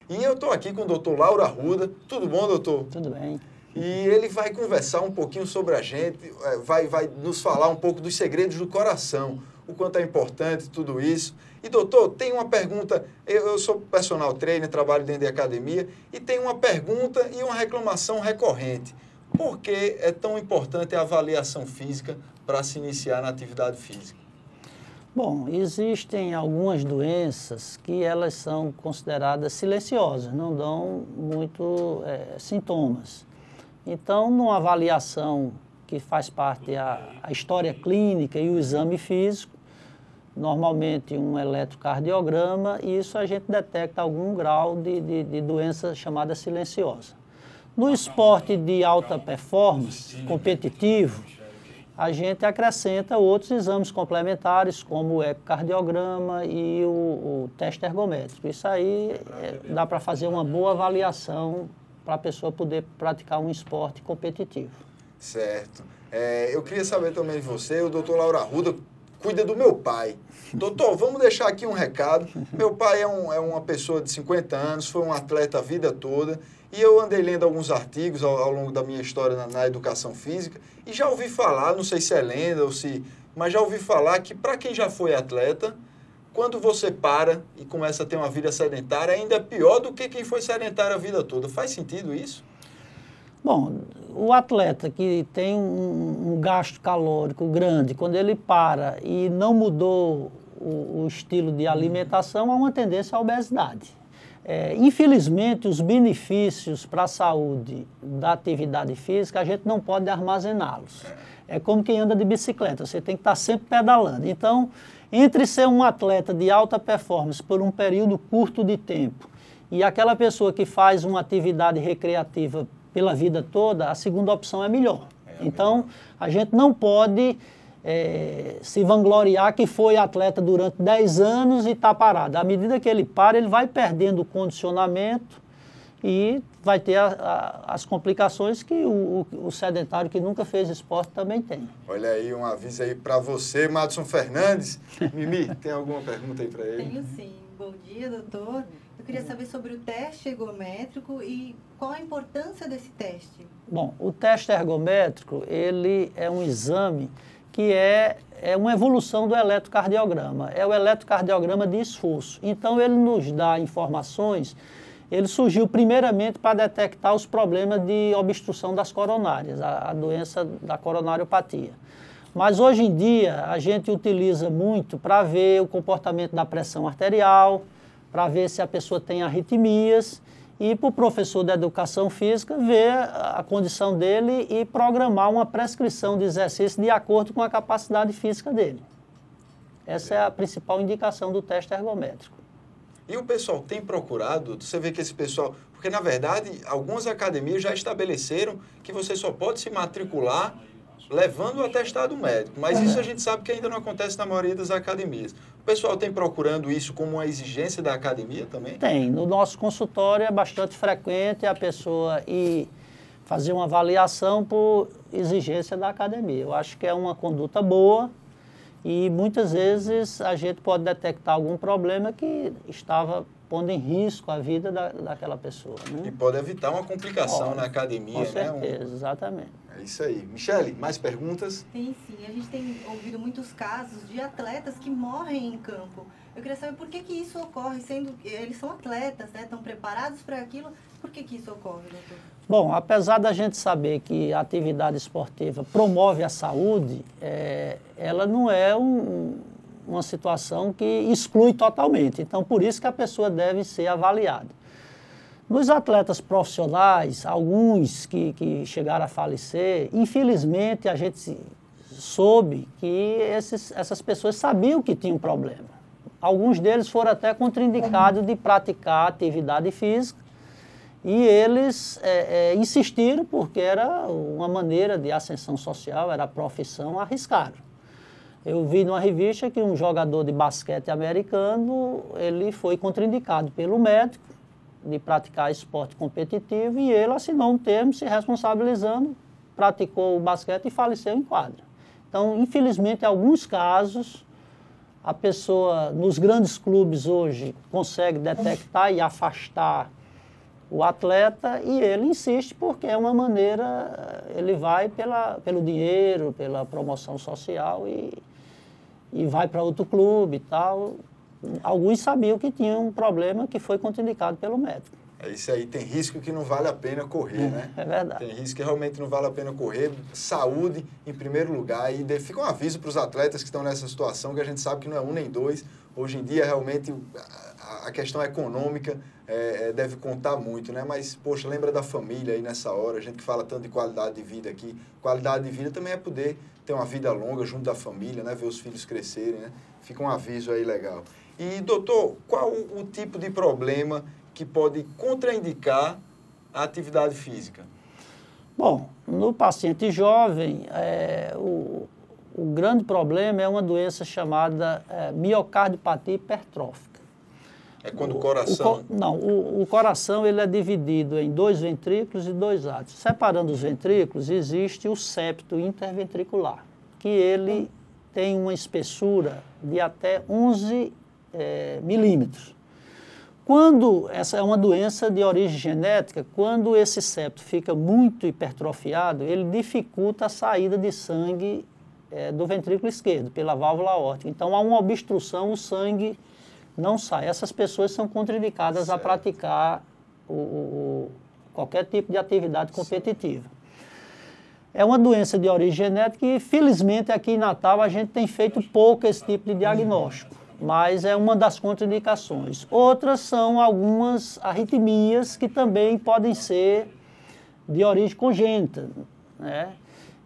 E eu estou aqui com o doutor Lauro Arruda. Tudo bom, doutor? Tudo bem. E ele vai conversar um pouquinho sobre a gente, vai nos falar um pouco dos segredos do coração, o quanto é importante tudo isso. E, doutor, tem uma pergunta, eu sou personal trainer, trabalho dentro de academia, e tem uma pergunta e uma reclamação recorrente. Por que é tão importante a avaliação física para se iniciar na atividade física? Bom, existem algumas doenças que elas são consideradas silenciosas, não dão muito sintomas. Então, numa avaliação que faz parte a história clínica e o exame físico, normalmente um eletrocardiograma, e isso a gente detecta algum grau de doença chamada silenciosa. No esporte de alta performance, competitivo, a gente acrescenta outros exames complementares, como o ecocardiograma e o teste ergométrico. Isso aí dá para fazer uma boa avaliação para a pessoa poder praticar um esporte competitivo. Certo. Eu queria saber também de você, o doutor Lauro Arruda cuida do meu pai. Doutor, vamos deixar aqui um recado. Meu pai é uma pessoa de 50 anos, foi um atleta a vida toda, e eu andei lendo alguns artigos ao longo da minha história na educação física, e já ouvi falar, não sei se é lenda ou se... mas já ouvi falar que para quem já foi atleta, quando você para e começa a ter uma vida sedentária, ainda é pior do que quem foi sedentário a vida toda. Faz sentido isso? Bom, o atleta que tem um gasto calórico grande, quando ele para e não mudou o estilo de alimentação, há uma tendência à obesidade. Infelizmente, os benefícios para a saúde da atividade física, a gente não pode armazená-los. É como quem anda de bicicleta, você tem que estar sempre pedalando. Então, entre ser um atleta de alta performance por um período curto de tempo e aquela pessoa que faz uma atividade recreativa pela vida toda, a segunda opção é melhor. Então, a gente não pode se vangloriar que foi atleta durante 10 anos e está parado. À medida que ele para, ele vai perdendo o condicionamento e vai ter as complicações que o sedentário que nunca fez esporte também tem. Olha aí, um aviso aí para você, Madison Fernandes. Mimi, tem alguma pergunta aí para ele? Tenho sim. Bom dia, doutor. Eu queria saber sobre o teste ergométrico e qual a importância desse teste. Bom, o teste ergométrico, ele é um exame que é uma evolução do eletrocardiograma. É o eletrocardiograma de esforço. Então, ele nos dá informações. Ele surgiu primeiramente para detectar os problemas de obstrução das coronárias, a doença da coronariopatia. Mas hoje em dia a gente utiliza muito para ver o comportamento da pressão arterial, para ver se a pessoa tem arritmias e para o professor de educação física ver a condição dele e programar uma prescrição de exercício de acordo com a capacidade física dele. Essa é a principal indicação do teste ergométrico. E o pessoal tem procurado, você vê que esse pessoal... Porque, na verdade, algumas academias já estabeleceram que você só pode se matricular levando o atestado médico. Mas isso a gente sabe que ainda não acontece na maioria das academias. O pessoal tem procurando isso como uma exigência da academia também? Tem. No nosso consultório é bastante frequente a pessoa ir fazer uma avaliação por exigência da academia. Eu acho que é uma conduta boa. E muitas vezes a gente pode detectar algum problema que estava pondo em risco a vida daquela pessoa. Né? E pode evitar uma complicação na academia, com certeza, exatamente. É isso aí. Michele, mais perguntas? Tem sim. A gente tem ouvido muitos casos de atletas que morrem em campo. Eu queria saber por que isso ocorre, sendo que eles são atletas, né? Estão preparados para aquilo. Por que isso ocorre, doutor? Bom, apesar da gente saber que a atividade esportiva promove a saúde, ela não é uma situação que exclui totalmente. Então, por isso que a pessoa deve ser avaliada. Nos atletas profissionais, alguns que chegaram a falecer, infelizmente a gente soube que essas pessoas sabiam que tinham problema. Alguns deles foram até contraindicados de praticar atividade física, e eles insistiram porque era uma maneira de ascensão social, era a profissão, arriscaram. Eu vi numa revista que um jogador de basquete americano, ele foi contraindicado pelo médico de praticar esporte competitivo e ele assinou um termo se responsabilizando, praticou o basquete e faleceu em quadra. Então, infelizmente, em alguns casos, a pessoa, nos grandes clubes hoje, consegue detectar e afastar o atleta e ele insiste porque é uma maneira, ele vai pelo dinheiro, pela promoção social e vai para outro clube e tal. Alguns sabiam que tinha um problema que foi contraindicado pelo médico. É isso aí, tem risco que não vale a pena correr, né? É verdade. Tem risco que realmente não vale a pena correr. Saúde em primeiro lugar. E fica um aviso para os atletas que estão nessa situação, que a gente sabe que não é um nem dois. Hoje em dia, realmente, a questão econômica deve contar muito, né? Mas, poxa, lembra da família aí nessa hora. A gente que fala tanto de qualidade de vida aqui. Qualidade de vida também é poder ter uma vida longa junto da família, né? Ver os filhos crescerem, né? Fica um aviso aí legal. E, doutor, qual o tipo de problema que pode contraindicar a atividade física? Bom, no paciente jovem, o grande problema é uma doença chamada miocardiopatia hipertrófica. É quando o coração... o coração ele é dividido em 2 ventrículos e 2 átrios. Separando os ventrículos, existe o septo interventricular, que ele tem uma espessura de até 11 milímetros. Quando, essa é uma doença de origem genética, quando esse septo fica muito hipertrofiado, ele dificulta a saída de sangue do ventrículo esquerdo, pela válvula aórtica. Então, há uma obstrução, o sangue não sai. Essas pessoas são contraindicadas a praticar qualquer tipo de atividade competitiva. É uma doença de origem genética e, felizmente, aqui em Natal a gente tem feito pouco esse tipo de diagnóstico. Mas é uma das contraindicações. Outras são algumas arritmias que também podem ser de origem congênita, né?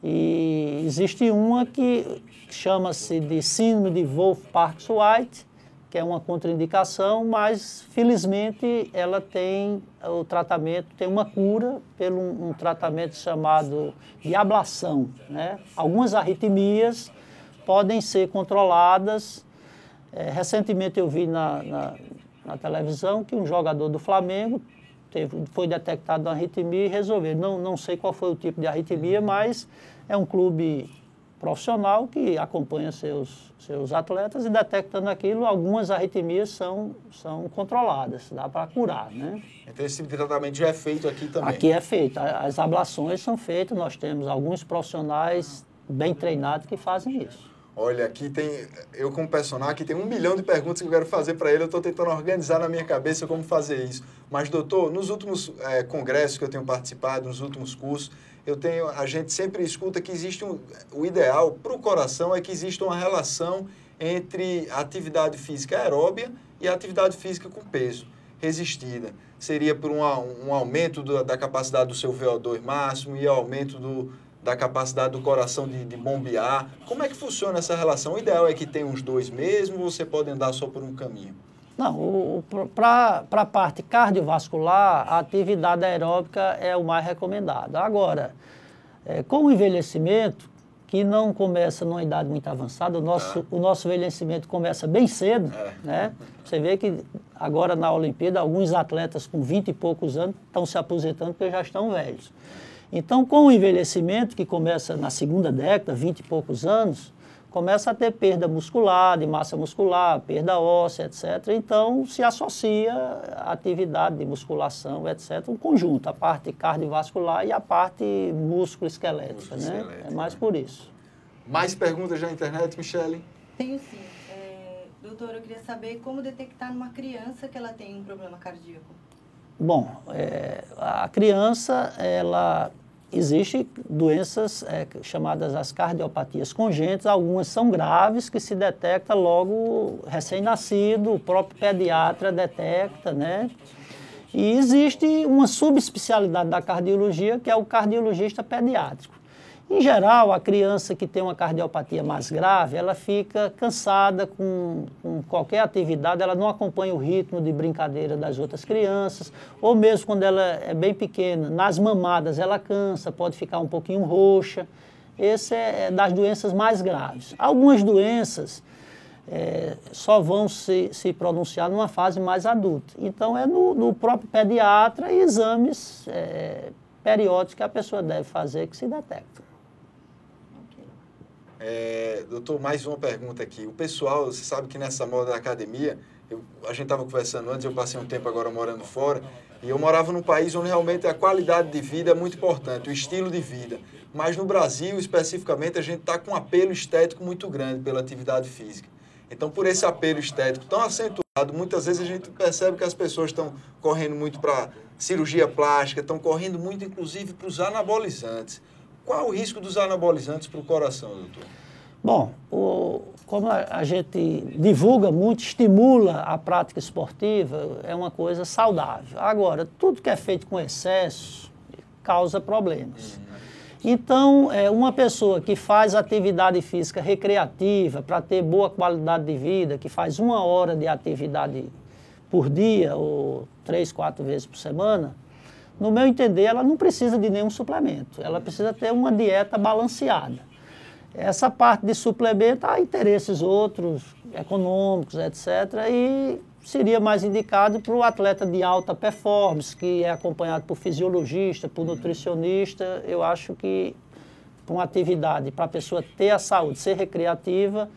E existe uma que chama-se de síndrome de Wolff-Parkinson-White, que é uma contraindicação, mas felizmente ela tem o tratamento, tem uma cura pelo um tratamento chamado de ablação, né? Algumas arritmias podem ser controladas. Recentemente eu vi na televisão que um jogador do Flamengo foi detectado uma arritmia e resolveu. Não sei qual foi o tipo de arritmia, mas é um clube profissional que acompanha seus atletas e detectando aquilo, algumas arritmias são controladas, dá para curar, né? Então esse tipo de tratamento já é feito aqui também? Aqui é feito, as ablações são feitas, nós temos alguns profissionais bem treinados que fazem isso. Olha, aqui eu como personal, aqui tem 1 milhão de perguntas que eu quero fazer para ele, eu estou tentando organizar na minha cabeça como fazer isso. Mas, doutor, nos últimos congressos que eu tenho participado, nos últimos cursos, a gente sempre escuta que existe o ideal para o coração é que exista uma relação entre a atividade física aeróbia e a atividade física com peso resistida. Seria por um aumento da capacidade do seu VO2 máximo e aumento da capacidade do coração de bombear. Como é que funciona essa relação? O ideal é que tenha os dois mesmo ou você pode andar só por um caminho? Não, para a parte cardiovascular, a atividade aeróbica é o mais recomendado. Agora, com o envelhecimento, que não começa numa idade muito avançada, o nosso envelhecimento começa bem cedo, né? Você vê que agora na Olimpíada, alguns atletas com 20 e poucos anos estão se aposentando porque já estão velhos. Então, com o envelhecimento, que começa na segunda década, 20 e poucos anos, começa a ter perda muscular, de massa muscular, perda óssea, etc. Então, se associa a atividade de musculação, etc., um conjunto, a parte cardiovascular e a parte músculo-esquelética, né? É mais por isso. Mais perguntas na internet, Michele? Tenho sim. Doutor, eu queria saber como detectar numa criança que ela tem um problema cardíaco. Bom, a criança, existem doenças chamadas as cardiopatias congênitas, algumas são graves que se detecta logo recém-nascido, o próprio pediatra detecta, né? E existe uma subespecialidade da cardiologia que é o cardiologista pediátrico. Em geral, a criança que tem uma cardiopatia mais grave, ela fica cansada com qualquer atividade, ela não acompanha o ritmo de brincadeira das outras crianças, ou mesmo quando ela é bem pequena, nas mamadas ela cansa, pode ficar um pouquinho roxa. Esse é das doenças mais graves. Algumas doenças só vão se pronunciar numa fase mais adulta. Então, é no próprio pediatra e exames periódicos que a pessoa deve fazer que se detectam. Doutor, mais uma pergunta aqui. O pessoal, você sabe que nessa moda da academia, a gente estava conversando antes, eu passei um tempo agora morando fora, e eu morava num país onde realmente a qualidade de vida é muito importante, o estilo de vida. Mas no Brasil, especificamente, a gente está com um apelo estético muito grande pela atividade física. Então, por esse apelo estético tão acentuado, muitas vezes a gente percebe que as pessoas estão correndo muito para cirurgia plástica, estão correndo muito, inclusive, para os anabolizantes. Qual o risco dos anabolizantes para o coração, doutor? Bom, como a gente divulga muito, estimula a prática esportiva, é uma coisa saudável. Agora, tudo que é feito com excesso causa problemas. Então, uma pessoa que faz atividade física recreativa para ter boa qualidade de vida, que faz 1 hora de atividade por dia ou 3, 4 vezes por semana, no meu entender, ela não precisa de nenhum suplemento. Ela precisa ter uma dieta balanceada. Essa parte de suplemento há interesses outros, econômicos, etc. E seria mais indicado para o atleta de alta performance, que é acompanhado por fisiologista, por nutricionista. Eu acho que para uma atividade, para a pessoa ter a saúde, ser recreativa,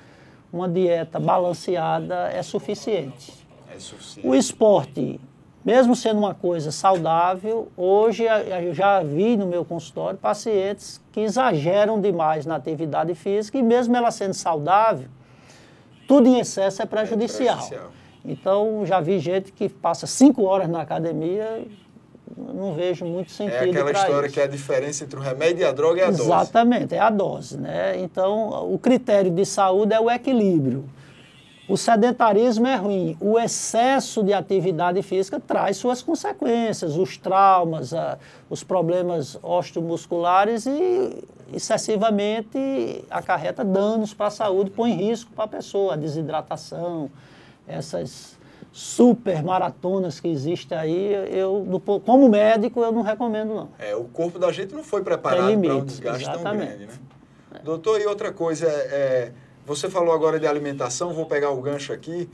uma dieta balanceada é suficiente. É suficiente. O esporte, mesmo sendo uma coisa saudável, hoje eu já vi no meu consultório pacientes que exageram demais na atividade física e mesmo ela sendo saudável, tudo em excesso é prejudicial. Então, já vi gente que passa 5 horas na academia, não vejo muito sentido para isso. É aquela história que a diferença entre o remédio e a droga é a dose. Exatamente, é a dose, né? Então, o critério de saúde é o equilíbrio. O sedentarismo é ruim, o excesso de atividade física traz suas consequências, os traumas, os problemas osteomusculares e excessivamente acarreta danos para a saúde, põe risco para a pessoa, a desidratação, essas super maratonas que existem aí, como médico, eu não recomendo não. O corpo da gente não foi preparado para um desgaste tão grande, né? Doutor, e outra coisa, você falou agora de alimentação, vou pegar o gancho aqui.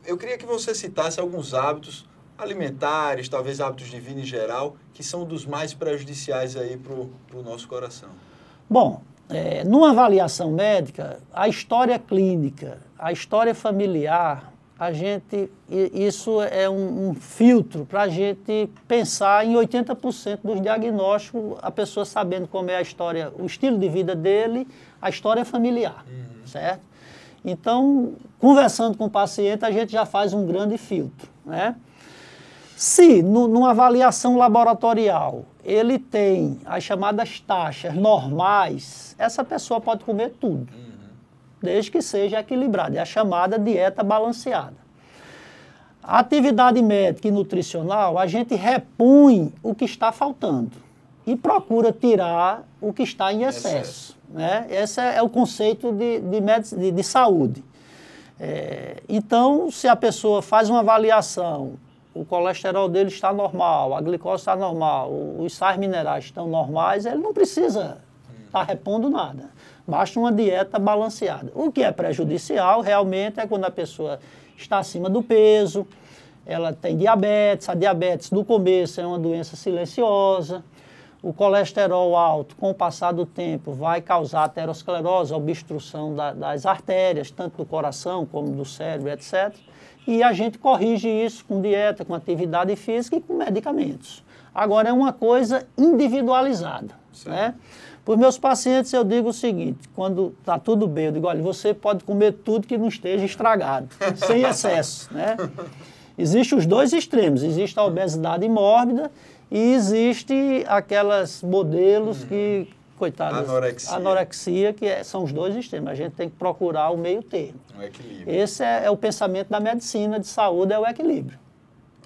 Eu queria que você citasse alguns hábitos alimentares, talvez hábitos de vida em geral, que são dos mais prejudiciais aí para o nosso coração. Bom, numa avaliação médica, a história clínica, a história familiar, isso é um filtro para a gente pensar em 80% dos diagnósticos, a pessoa sabendo como é a história, o estilo de vida dele, a história familiar, certo? Então, conversando com o paciente, a gente já faz um grande filtro, né? Se, numa avaliação laboratorial, ele tem as chamadas taxas normais, essa pessoa pode comer tudo, desde que seja equilibrada. É a chamada dieta balanceada. A atividade médica e nutricional, a gente repõe o que está faltando e procura tirar o que está em excesso. Né? Esse é o conceito de saúde. Então, se a pessoa faz uma avaliação, o colesterol dele está normal, a glicose está normal, os sais minerais estão normais, ele não precisa estar repondo nada. Basta uma dieta balanceada. O que é prejudicial realmente é quando a pessoa está acima do peso, ela tem diabetes, a diabetes no começo é uma doença silenciosa, o colesterol alto, com o passar do tempo, vai causar aterosclerose, obstrução das artérias, tanto do coração como do cérebro, etc. E a gente corrige isso com dieta, com atividade física e com medicamentos. Agora, é uma coisa individualizada, né? Para os meus pacientes, eu digo o seguinte, quando está tudo bem, eu digo, olha, você pode comer tudo que não esteja estragado, sem excesso, né? Existem os dois extremos, existe a obesidade mórbida e existe aquelas modelos que, coitadas, anorexia, que são os dois extremos. A gente tem que procurar o meio termo. Um equilíbrio. Esse é o pensamento da medicina de saúde, é o equilíbrio.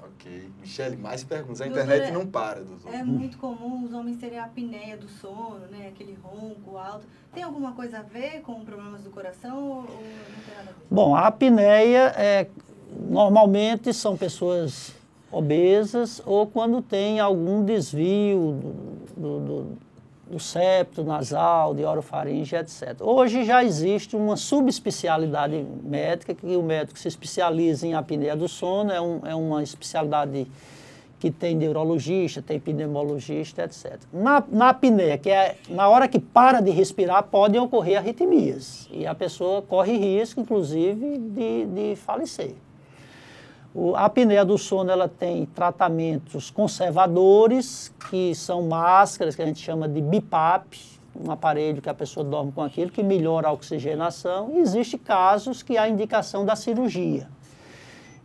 Ok. Michele, mais perguntas. A internet não para, doutor. É muito comum os homens terem a apneia do sono, né? Aquele ronco alto. Tem alguma coisa a ver com problemas do coração ou não tem nada a ver? Bom, a apneia normalmente são pessoas obesas ou quando tem algum desvio do septo nasal, de orofaringe, etc. Hoje já existe uma subespecialidade médica, que o médico se especializa em apneia do sono, é uma especialidade que tem neurologista, tem pneumologista, etc. Na apneia, que é na hora que para de respirar, podem ocorrer arritmias. E a pessoa corre risco, inclusive, de falecer. A apneia do sono, ela tem tratamentos conservadores, que são máscaras, que a gente chama de BiPAP, um aparelho que a pessoa dorme com aquilo, que melhora a oxigenação. E existem casos que há indicação da cirurgia.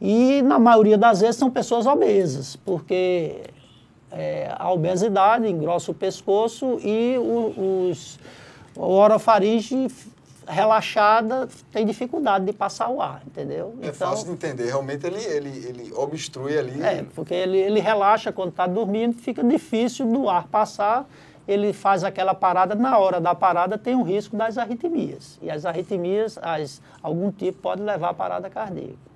E, na maioria das vezes, são pessoas obesas, porque a obesidade engrossa o pescoço e a orofaringe relaxada tem dificuldade de passar o ar, entendeu? É então, fácil de entender, realmente ele obstrui ali. Porque ele relaxa quando está dormindo, fica difícil do ar passar, ele faz aquela parada, na hora da parada tem um risco das arritmias. E as arritmias, algum tipo, pode levar à parada cardíaca.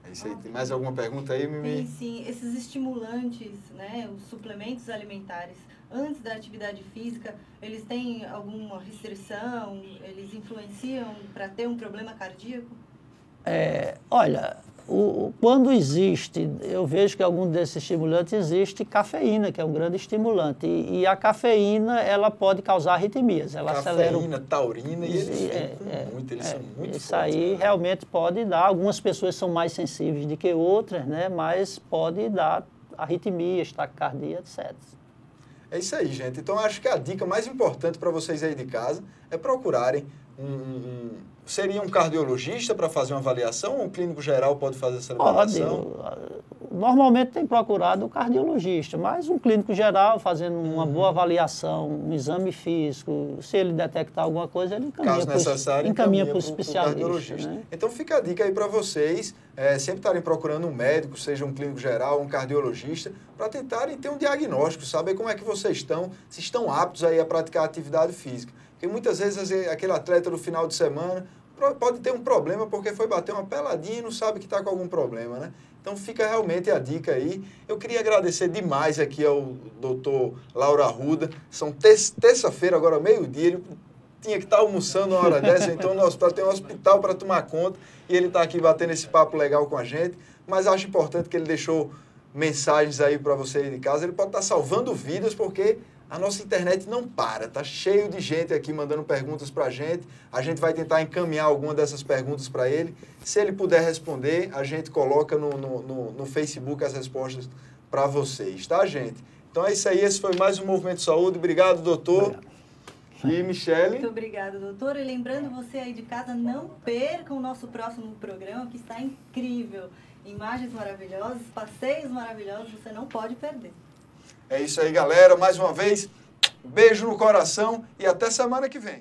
É isso aí. Tem mais alguma pergunta aí, Mimi? Sim. Esses estimulantes, né, os suplementos alimentares, antes da atividade física, eles têm alguma restrição? Eles influenciam para ter um problema cardíaco? Olha, quando existe, eu vejo que algum desses estimulantes existe cafeína, que é um grande estimulante. E a cafeína, ela pode causar arritmias. Ela cafeína, taurina, e eles são muito isso fortes. Aí realmente pode dar. Algumas pessoas são mais sensíveis do que outras, né? Mas pode dar arritmias, taquicardia, etc. É isso aí, gente. Então, acho que a dica mais importante para vocês aí de casa é procurarem seria um cardiologista para fazer uma avaliação ou um clínico geral pode fazer essa avaliação? Normalmente tem procurado o cardiologista, mas um clínico geral fazendo uma boa avaliação, um exame físico, se ele detectar alguma coisa, ele encaminha para o especialista. Né? Então fica a dica aí para vocês, sempre estarem procurando um médico, seja um clínico geral, um cardiologista, para tentarem ter um diagnóstico, saber como é que vocês estão, se estão aptos aí a praticar atividade física. Porque muitas vezes aquele atleta no final de semana pode ter um problema porque foi bater uma peladinha e não sabe que está com algum problema, né? Então fica realmente a dica aí. Eu queria agradecer demais aqui ao doutor Lauro Arruda. São terça-feira, agora meio-dia, ele tinha que estar almoçando uma hora dessa, então no hospital tem um hospital para tomar conta e ele está aqui batendo esse papo legal com a gente, mas acho importante que ele deixou mensagens aí para você aí de casa. Ele pode estar salvando vidas porque a nossa internet não para, tá cheio de gente aqui mandando perguntas para a gente vai tentar encaminhar alguma dessas perguntas para ele, se ele puder responder, a gente coloca no Facebook as respostas para vocês, tá, gente? Então é isso aí, esse foi mais um Movimento Saúde, obrigado, doutor. Obrigado. E Michele? Muito obrigada, doutor, e lembrando você aí de casa, não perca o nosso próximo programa, que está incrível, imagens maravilhosas, passeios maravilhosos, você não pode perder. É isso aí, galera. Mais uma vez, beijo no coração e até semana que vem.